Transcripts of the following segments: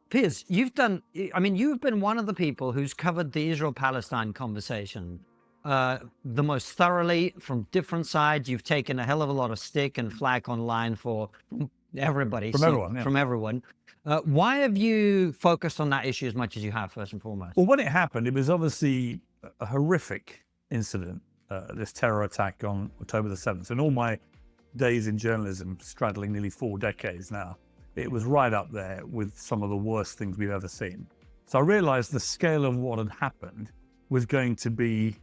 Piers, you've been one of the people who's covered the Israel-Palestine conversation the most thoroughly from different sides. You've taken a hell of a lot of stick and flack online from everybody, From everyone, yeah. from everyone. Why have you focused on that issue as much as you have, first and foremost? Well, when it happened, it was obviously a horrific incident, this terror attack on October the 7th. In all my days in journalism, straddling nearly 4 decades now, it was right up there with some of the worst things we've ever seen. So I realized the scale of what had happened was going to be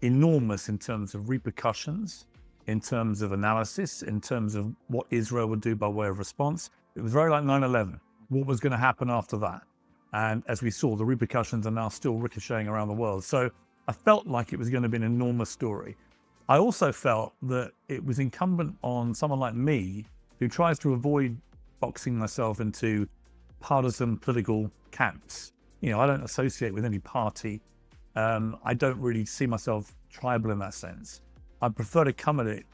enormous in terms of repercussions, in terms of analysis, in terms of what Israel would do by way of response. It was very like 9/11. What was going to happen after that? And as we saw, the repercussions are now still ricocheting around the world. So I felt like it was going to be an enormous story. I also felt that it was incumbent on someone like me, who tries to avoid boxing myself into partisan political camps. You know, I don't associate with any party. I don't really see myself tribal in that sense. I prefer to come at it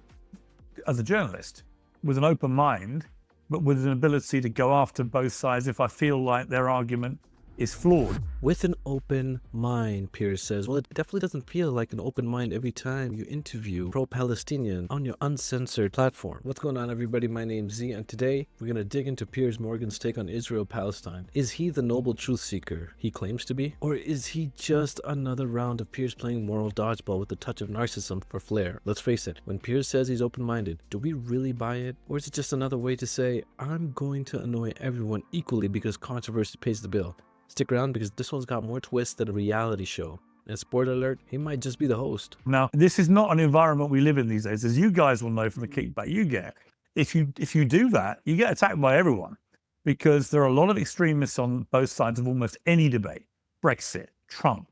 as a journalist with an open mind, but with an ability to go after both sides if I feel like their argument is flawed. With an open mind, Piers says. Well, it definitely doesn't feel like an open mind every time you interview pro-Palestinian on your uncensored platform. What's going on, everybody? My name's Z, and today we're going to dig into Piers Morgan's take on Israel-Palestine. Is he the noble truth seeker he claims to be? Or is he just another round of Piers playing moral dodgeball with a touch of narcissism for flair? Let's face it, when Piers says he's open-minded, do we really buy it? Or is it just another way to say, I'm going to annoy everyone equally because controversy pays the bill? Stick around because this one's got more twists than a reality show. And spoiler alert, he might just be the host. Now, this is not an environment we live in these days, as you guys will know from the kickback you get. If you do that, you get attacked by everyone, because there are a lot of extremists on both sides of almost any debate. Brexit, Trump,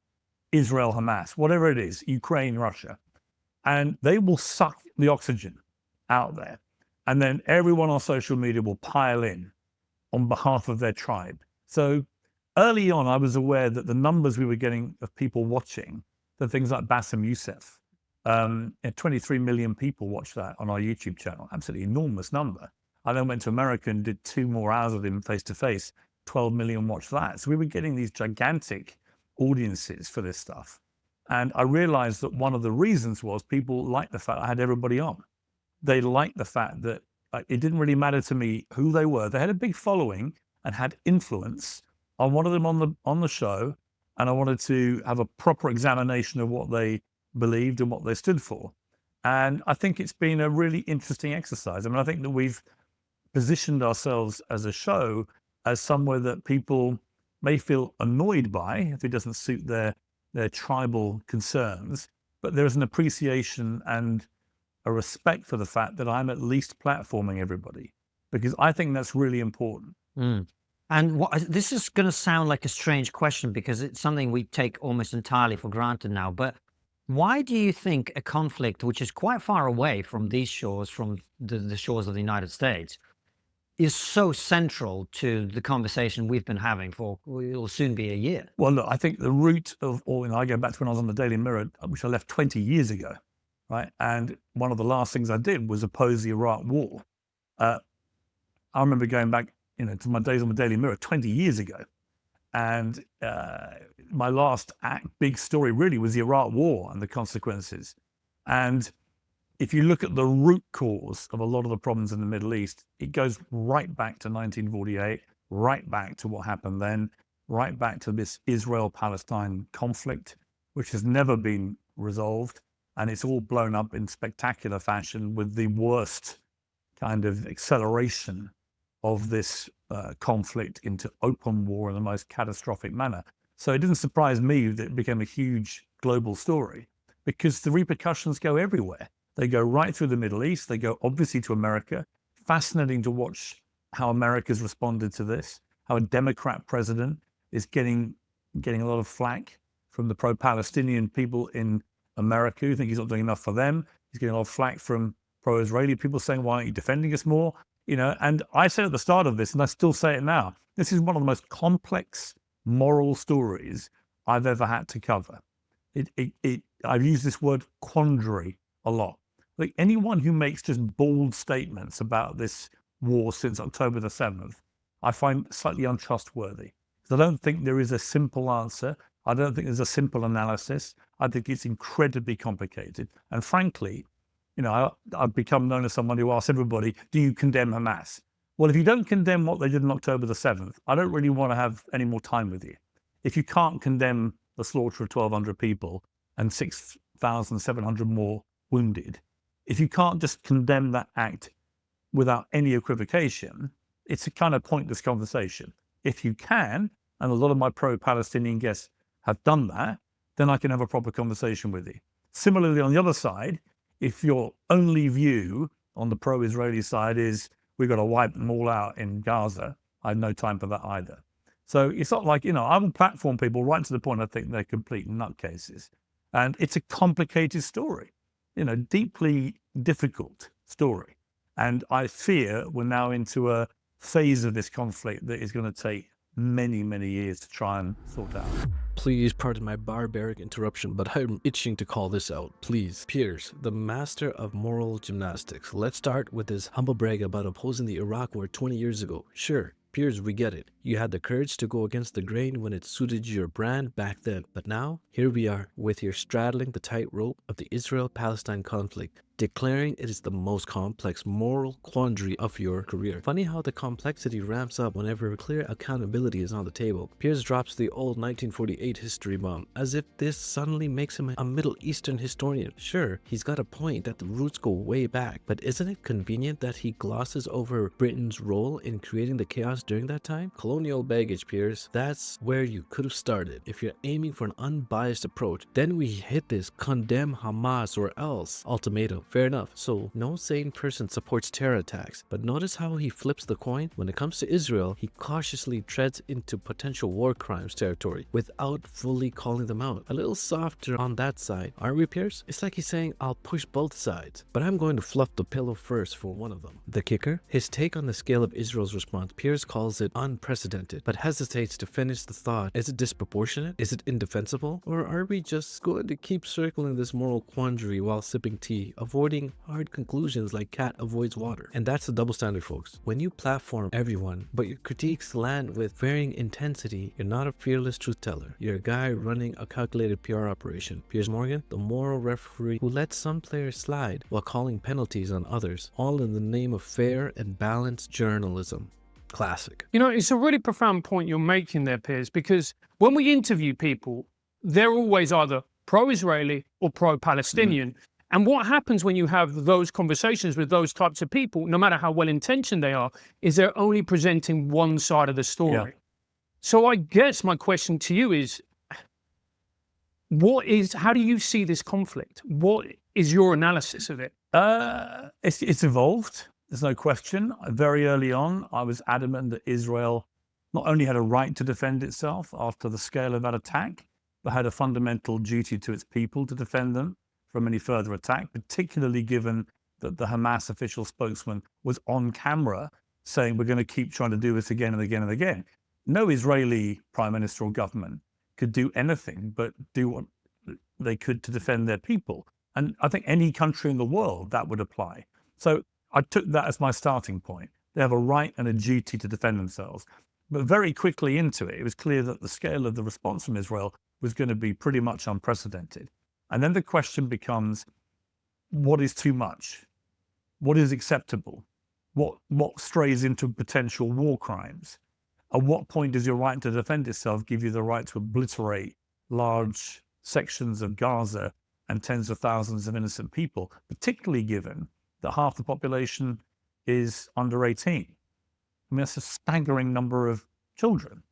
Israel, Hamas, whatever it is, Ukraine, Russia. And they will suck the oxygen out there. And then everyone on social media will pile in on behalf of their tribe. So early on, I was aware that the numbers we were getting of people watching, the things like Bassem Youssef, 23 million people watched that on our YouTube channel, absolutely enormous number. I then went to America and did 2 more hours with him face to face, 12 million watched that. So we were getting these gigantic audiences for this stuff. And I realized that one of the reasons was people liked the fact I had everybody on. They liked the fact that it didn't really matter to me who they were. They had a big following and had influence. I wanted them on the show, and I wanted to have a proper examination of what they believed and what they stood for. And I think it's been a really interesting exercise. I mean, I think that we've positioned ourselves as a show as somewhere that people may feel annoyed by if it doesn't suit their tribal concerns, but there is an appreciation and a respect for the fact that I'm at least platforming everybody, because I think that's really important. Mm. And this is going to sound like a strange question because it's something we take almost entirely for granted now. But why do you think a conflict, which is quite far away from these shores, from the shores of the United States, is so central to the conversation we've been having for, it'll soon be a year? Well, look, I think the root of all, I go back to when I was on the Daily Mirror, which I left 20 years ago, right? And one of the last things I did was oppose the Iraq War. I remember going back, to my days on the Daily Mirror 20 years ago. And my last big story really was the Iraq War and the consequences. And if you look at the root cause of a lot of the problems in the Middle East, it goes right back to 1948, right back to what happened then, right back to this Israel-Palestine conflict, which has never been resolved. And it's all blown up in spectacular fashion with the worst kind of acceleration of this conflict into open war in the most catastrophic manner. So it didn't surprise me that it became a huge global story, because the repercussions go everywhere. They go right through the Middle East. They go obviously to America. Fascinating to watch how America's responded to this, how a Democrat president is getting a lot of flack from the pro-Palestinian people in America who think he's not doing enough for them. He's getting a lot of flack from pro-Israeli people saying, why aren't you defending us more? And I said at the start of this, and I still say it now, this is one of the most complex moral stories I've ever had to cover. I've used this word quandary a lot. Like, anyone who makes just bold statements about this war since October the 7th, I find slightly untrustworthy. So I don't think there is a simple answer. I don't think there's a simple analysis. I think it's incredibly complicated. And frankly, I've become known as someone who asks everybody, do you condemn Hamas? Well, if you don't condemn what they did on October the 7th, I don't really want to have any more time with you. If you can't condemn the slaughter of 1,200 people and 6,700 more wounded, if you can't just condemn that act without any equivocation, it's a kind of pointless conversation. If you can, and a lot of my pro-Palestinian guests have done that, then I can have a proper conversation with you. Similarly, on the other side, if your only view on the pro-Israeli side is we've got to wipe them all out in Gaza, I have no time for that either. So it's not like, I will platform people right to the point I think they're complete nutcases. And it's a complicated story, deeply difficult story. And I fear we're now into a phase of this conflict that is going to take many, many years to try and sort out. Please pardon my barbaric interruption, but I'm itching to call this out. Please. Piers, the master of moral gymnastics. Let's start with his humble brag about opposing the Iraq War 20 years ago. Sure, Piers, we get it. You had the courage to go against the grain when it suited your brand back then. But now, here we are, with you straddling the tightrope of the Israel-Palestine conflict, declaring it is the most complex moral quandary of your career. Funny how the complexity ramps up whenever clear accountability is on the table. Piers drops the old 1948 history bomb, as if this suddenly makes him a Middle Eastern historian. Sure, he's got a point that the roots go way back, but isn't it convenient that he glosses over Britain's role in creating the chaos during that time? Colonial baggage, Piers. That's where you could have started. If you're aiming for an unbiased approach, then we hit this condemn Hamas or else ultimatum. Fair enough. So no sane person supports terror attacks, but notice how he flips the coin. When it comes to Israel, he cautiously treads into potential war crimes territory without fully calling them out. A little softer on that side, aren't we, Piers? It's like he's saying, I'll push both sides, but I'm going to fluff the pillow first for one of them. The kicker? His take on the scale of Israel's response. Piers calls it unprecedented, but hesitates to finish the thought. Is it disproportionate? Is it indefensible? Or are we just going to keep circling this moral quandary while sipping tea, avoiding hard conclusions like cat avoids water? And that's the double standard, folks. When you platform everyone, but your critiques land with varying intensity, you're not a fearless truth teller. You're a guy running a calculated PR operation. Piers Morgan, the moral referee who lets some players slide while calling penalties on others, all in the name of fair and balanced journalism. Classic. It's a really profound point you're making there, Piers, because when we interview people, they're always either pro-Israeli or pro-Palestinian. And what happens when you have those conversations with those types of people, no matter how well-intentioned they are, is they're only presenting one side of the story. Yeah. So I guess my question to you is, how do you see this conflict? What is your analysis of it? It's evolved. There's no question. Very early on, I was adamant that Israel not only had a right to defend itself after the scale of that attack, but had a fundamental duty to its people to defend them from any further attack, particularly given that the Hamas official spokesman was on camera saying we're going to keep trying to do this again and again and again. No Israeli prime minister or government could do anything but do what they could to defend their people. And I think any country in the world that would apply. So I took that as my starting point. They have a right and a duty to defend themselves. But very quickly into it, it was clear that the scale of the response from Israel was going to be pretty much unprecedented. And then the question becomes, what is too much? What is acceptable? What strays into potential war crimes? At what point does your right to defend itself give you the right to obliterate large sections of Gaza and tens of thousands of innocent people, particularly given that half the population is under 18? I mean, that's a staggering number of children.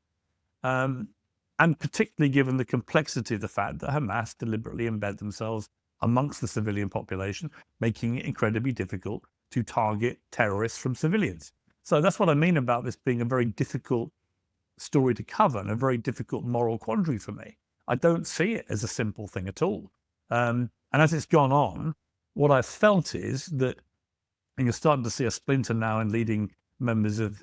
And particularly given the complexity of the fact that Hamas deliberately embed themselves amongst the civilian population, making it incredibly difficult to target terrorists from civilians. So that's what I mean about this being a very difficult story to cover and a very difficult moral quandary for me. I don't see it as a simple thing at all. And as it's gone on, what I've felt is that, and you're starting to see a splinter now in leading members of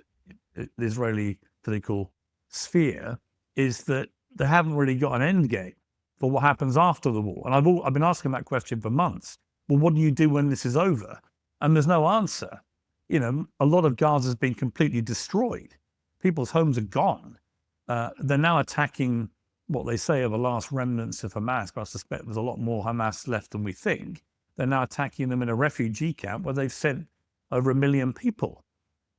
the Israeli political sphere, is that they haven't really got an end game for what happens after the war. And I've been asking that question for months. Well, what do you do when this is over? And there's no answer. A lot of Gaza has been completely destroyed. people's homes are gone. They're now attacking what they say are the last remnants of Hamas, but I suspect there's a lot more Hamas left than we think. They're now attacking them in a refugee camp where they've sent over 1 million people.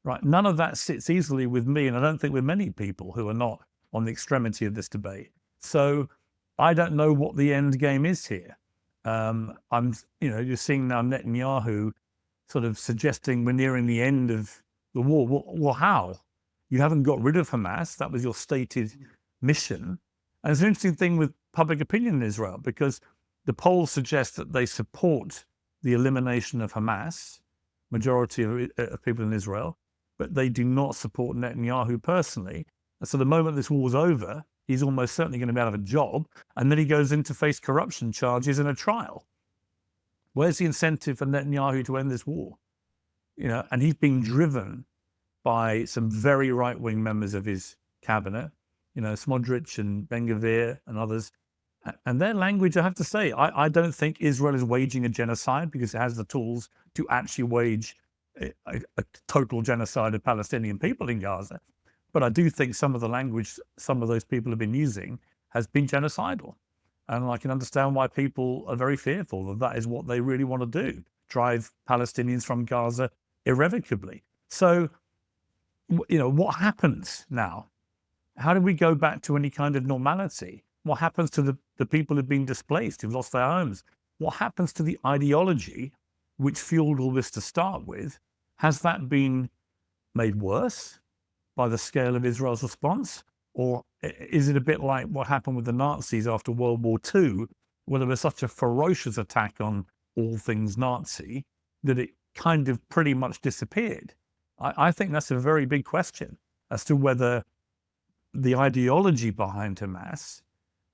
Right? None of that sits easily with me, and I don't think with many people who are not on the extremity of this debate. So I don't know what the end game is here. You're seeing now Netanyahu sort of suggesting we're nearing the end of the war. Well, how? You haven't got rid of Hamas. That was your stated mission. And it's an interesting thing with public opinion in Israel, because the polls suggest that they support the elimination of Hamas, majority of people in Israel, but they do not support Netanyahu personally. And so the moment this war's over, he's almost certainly going to be out of a job, and then he goes in to face corruption charges in a trial. Where's the incentive for Netanyahu to end this war? And he's being driven by some very right-wing members of his cabinet, Smotrich and Ben-Gvir and others. And their language, I have to say, I don't think Israel is waging a genocide because it has the tools to actually wage a total genocide of Palestinian people in Gaza. But I do think some of the language some of those people have been using has been genocidal. And I can understand why people are very fearful that that is what they really want to do, drive Palestinians from Gaza irrevocably. So, what happens now? How do we go back to any kind of normality? What happens to the people who've been displaced, who've lost their homes? What happens to the ideology which fueled all this to start with? Has that been made worse by the scale of Israel's response? Or is it a bit like what happened with the Nazis after World War II, where there was such a ferocious attack on all things Nazi that it kind of pretty much disappeared? I think that's a very big question as to whether the ideology behind Hamas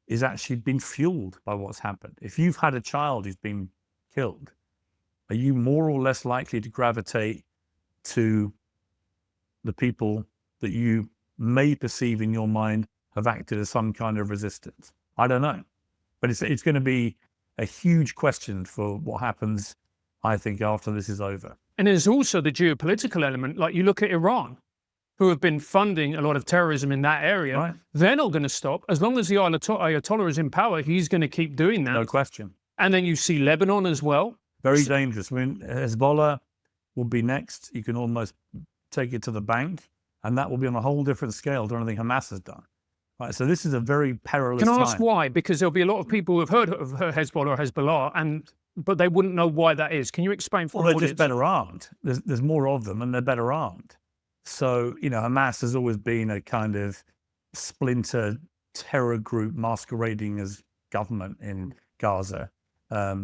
is actually been fueled by what's happened. If you've had a child who's been killed, are you more or less likely to gravitate to the people that you may perceive in your mind have acted as some kind of resistance? I don't know. But it's going to be a huge question for what happens, I think, after this is over. And there's also the geopolitical element. Like you look at Iran, who have been funding a lot of terrorism in that area. Right. They're not going to stop. As long as the Ayatollah is in power, he's going to keep doing that. No question. And then you see Lebanon as well. Very dangerous. I mean, Hezbollah will be next. You can almost take it to the bank, and that will be on a whole different scale to anything Hamas has done. Right, so this is a very perilous time. time. Can I ask why? Because there'll be a lot of people who have heard of Hezbollah or Hezbollah, but they wouldn't know why that is. Can you explain for Well, they're just better armed. There's more of them, and they're better armed. So, Hamas has always been a kind of splinter terror group masquerading as government in Gaza,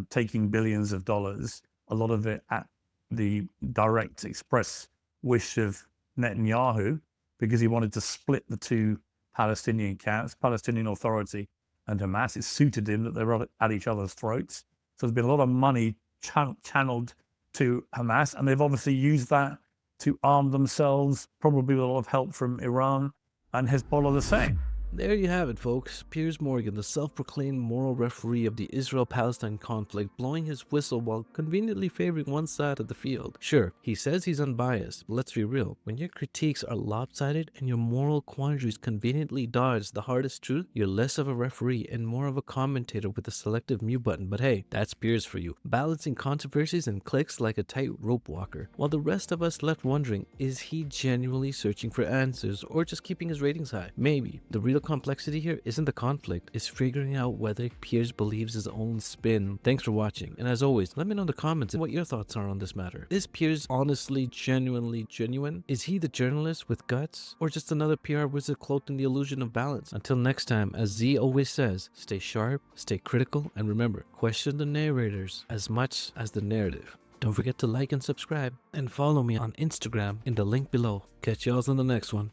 taking billions of dollars, a lot of it at the direct express wish of Netanyahu, because he wanted to split the two Palestinian camps, Palestinian Authority and Hamas. It suited him that they were at each other's throats. So there's been a lot of money channeled to Hamas, and they've obviously used that to arm themselves, probably with a lot of help from Iran, and Hezbollah the same. There you have it, folks. Piers Morgan, the self-proclaimed moral referee of the Israel-Palestine conflict, blowing his whistle while conveniently favoring one side of the field. Sure, he says he's unbiased, but let's be real. When your critiques are lopsided and your moral quandaries conveniently dodge the hardest truth, you're less of a referee and more of a commentator with a selective mute button. But hey, that's Piers for you, balancing controversies and clicks like a tightrope walker, while the rest of us left wondering, is he genuinely searching for answers or just keeping his ratings high? Maybe. The real complexity here isn't the conflict, it's figuring out whether Piers believes his own spin. Thanks for watching, and as always, let me know in the comments what your thoughts are on this matter. Is Piers honestly, genuinely genuine? Is he the journalist with guts, or just another PR wizard cloaked in the illusion of balance? Until next time, as Z always says, stay sharp, stay critical, and remember, question the narrators as much as the narrative. Don't forget to like and subscribe, and follow me on Instagram in the link below. Catch y'all in the next one.